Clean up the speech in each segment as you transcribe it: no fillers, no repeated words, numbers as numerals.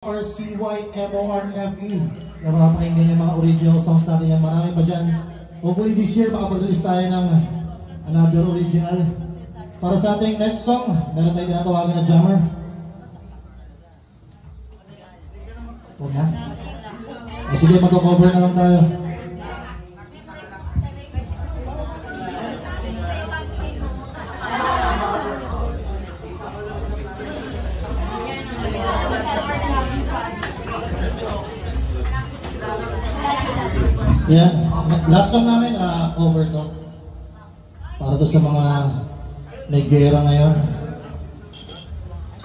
RCYMORFE. Yung mga pakinggan yung mga original songs natin yan. Marami pa dyan. Hopefully this year makapag-release tayo ng another original. Para sa ating next song, meron tayong tinatawagan na Jammer. Huwag na. Sige, mag-cover na lang tayo. Yan, last song namin, over to. Para to sa mga may gera ngayon.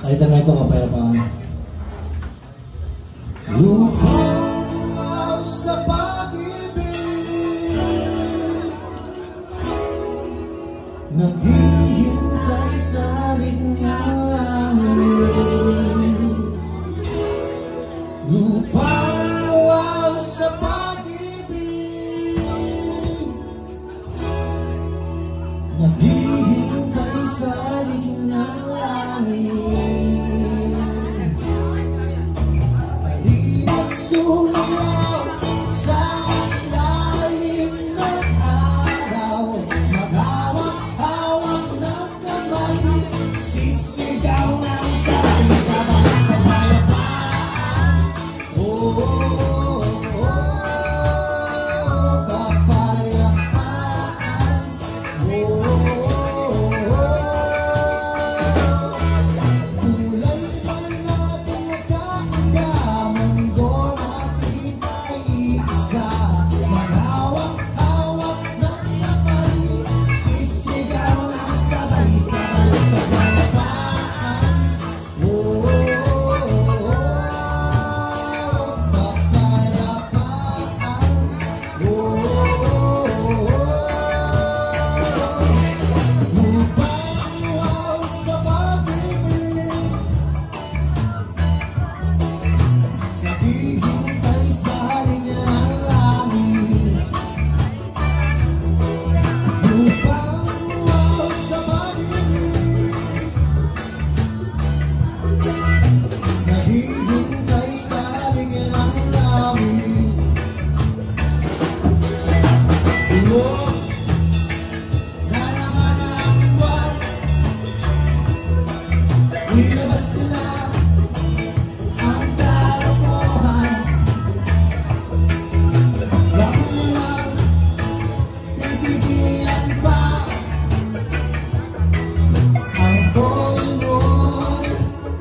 Title na ito, Kapayapaan. Lupaw sa pag-ibig, naghihintay sa lignang langit. Lupaw sa pag-ibig, naghihintay sa lignang langit. Halina't sumiyaw sa ilalim ng araw, maghawak-hawak ng kamay, sisigaw ng sabay-sabay kapayapaan. Oh, oh, oh, kapayapaan. Oh, kulay man natin magkakaiba, mundo natin ay iisa. Maghawak-hawak ng kamay, sisigaw ng sabay-sabay kapayapaan. Oh, kapayapaan. Oh, lupaw sa pag-ibig, naghihintay sa lignang langit. Lupaw sa pag-ibig, naghihintay sa lignang langit. Ulo na naman ang buwan, ilabas nila ang kalokohan. Wag nilang pipigilan pa ang koy-koy,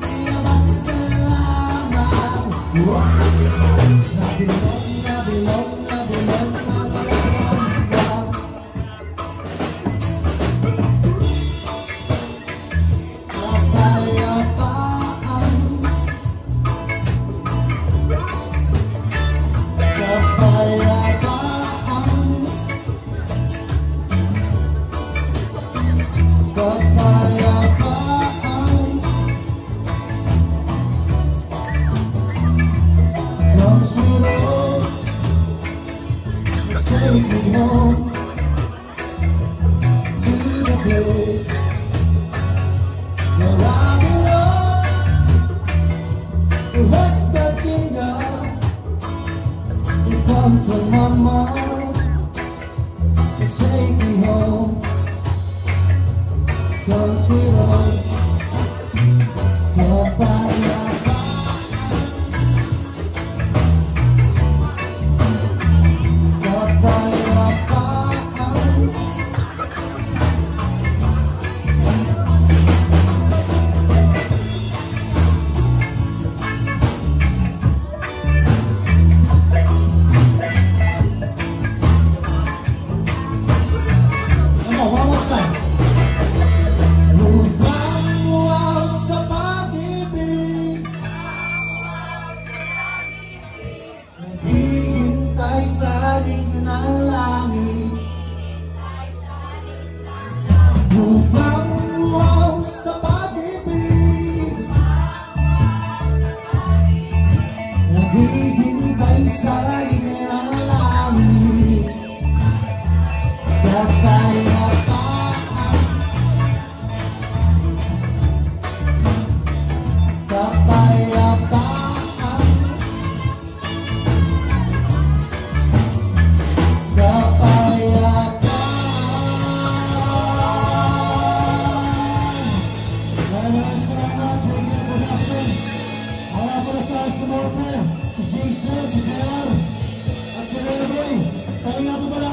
ilabas na lamang. Nabilog, nabilog, nabilog na dalawang buwan. Kapayapaan, kapayapaan, kapayapaan. Come sweet home, take me home to the place where I belong, West Virginia. You come to mama to take me home. Come sweet home, kapayapaan, kapayapaan. Come on, one more time. Lupaw sa pag-ibig, naghihintay sa lignang langit. Lupaw sa pag-ibig, naghihintay sa lignang langit. Kapayapaan, kapayapaan. Mr. si JR at si Reno Boy. Kami nga po pala